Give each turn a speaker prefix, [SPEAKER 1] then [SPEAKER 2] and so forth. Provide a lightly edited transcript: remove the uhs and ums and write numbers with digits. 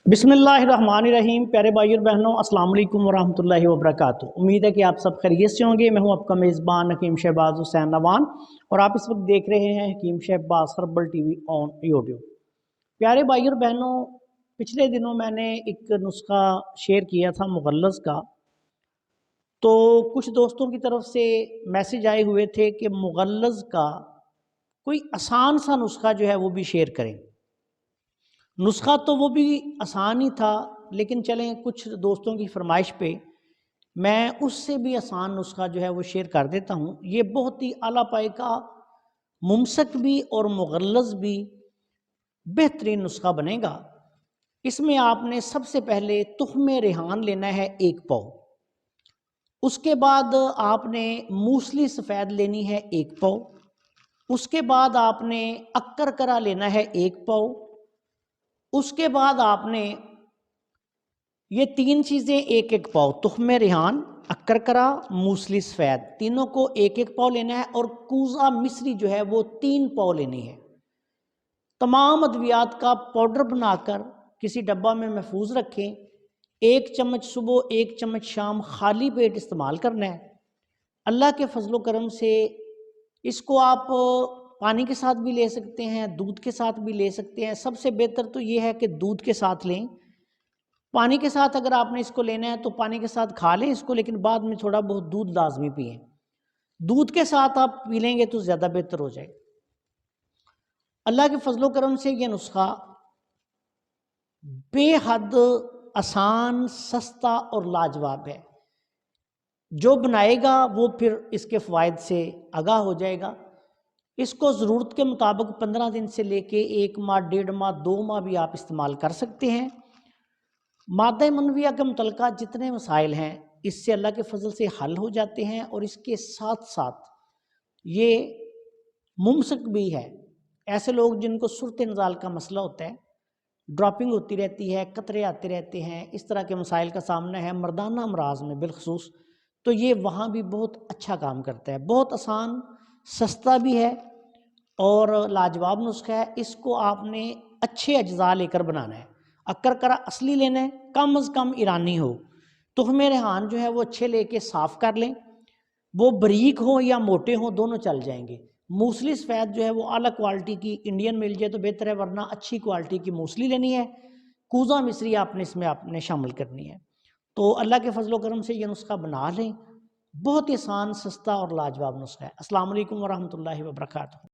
[SPEAKER 1] बिस्मिल्लाहिर्रहमानिर्रहीम। प्यारे भाई और बहनों, अस्सलाम वालेकुम वरहमतुल्लाहि वबरकातुहू। उम्मीद है कि आप सब खैरियत से होंगे। मैं हूं आपका मेज़बान हकीम शहबाज हुसैन नवान और आप इस वक्त देख रहे हैं Hakeem Shahbaz herbal TV on YouTube. प्यारे भाई और बहनों, पिछले दिनों मैंने एक नुस्खा शेयर किया था मुगल्लज़ का। तो कुछ दोस्तों की तरफ से मैसेज आए हुए थे कि मुगल्लज़ का कोई आसान सा नुस्खा जो है वो भी शेयर करें। नुस्खा तो वो भी आसान ही था, लेकिन चलें कुछ दोस्तों की फरमाइश पे मैं उससे भी आसान नुस्खा जो है वो शेयर कर देता हूँ। ये बहुत ही आला पाए का मुमसक भी और मुगल्लज़ भी बेहतरीन नुस्खा बनेगा। इसमें आपने सबसे पहले तुख्मे रेहान लेना है 1 पाव। उसके बाद आपने मूसली सफ़ेद लेनी है 1 पाव। उसके बाद आपने अक्कर लेना है 1 पाव। उसके बाद आपने ये 3 चीज़ें 1-1 पाव, तुख्मे रेहान, अक्कर, मूसली सफ़ेद, तीनों को 1-1 पाव लेना है और कूज़ा मिस्री जो है वो 3 पाव लेनी है। तमाम अद्वियात का पाउडर बनाकर किसी डब्बा में महफूज रखें। 1 चम्मच सुबह, 1 चम्मच शाम खाली पेट इस्तेमाल करना है। अल्लाह के फजलो करम से इसको आप पानी के साथ भी ले सकते हैं, दूध के साथ भी ले सकते हैं। सबसे बेहतर तो ये है कि दूध के साथ लें। पानी के साथ अगर आपने इसको लेना है तो पानी के साथ खा लें इसको, लेकिन बाद में थोड़ा बहुत दूध लाजमी पिएं। दूध के साथ आप पी लेंगे तो ज़्यादा बेहतर हो जाए। अल्लाह के फजलो करम से ये नुस्खा बेहद आसान, सस्ता और लाजवाब है। जो बनाएगा वो फिर इसके फ़वाइद से आगाह हो जाएगा। इसको ज़रूरत के मुताबिक 15 दिन से लेके 1 माह, 1.5 माह, 2 माह भी आप इस्तेमाल कर सकते हैं। मादा मनविया के मुतल्लिक़ जितने मसाइल हैं इससे अल्लाह के फजल से हल हो जाते हैं और इसके साथ साथ ये मुमसक भी है। ऐसे लोग जिनको सुरत नज़ाल का मसला होता है, ड्रॉपिंग होती रहती है, कतरे आते रहते हैं, इस तरह के मसाइल का सामना है मर्दाना अमराज में बिलखसूस, तो ये वहाँ भी बहुत अच्छा काम करता है। बहुत आसान, सस्ता भी है और लाजवाब नुस्खा है। इसको आपने अच्छे अज्जा लेकर बनाना है। अक्कर असली लेना है, कम अज़ कम ईरानी हो। तुख्मे रेहान जो है वो अच्छे लेके साफ़ कर लें, वो बारीक हो या मोटे हो दोनों चल जाएंगे। मूसली सफ़ेद जो है वो आला क्वालिटी की इंडियन मिल जाए तो बेहतर है, वरना अच्छी क्वालिटी की मूसली लेनी है। कूज़ा मिस्री आपने शामिल करनी है। तो अल्लाह के फजलो करम से ये नुस्खा बना लें। बहुत ही आसान, सस्ता और लाजवाब नुस्खा है। अस्सलाम वालेकुम वरहमतुल्लाहि वबरकातुहू।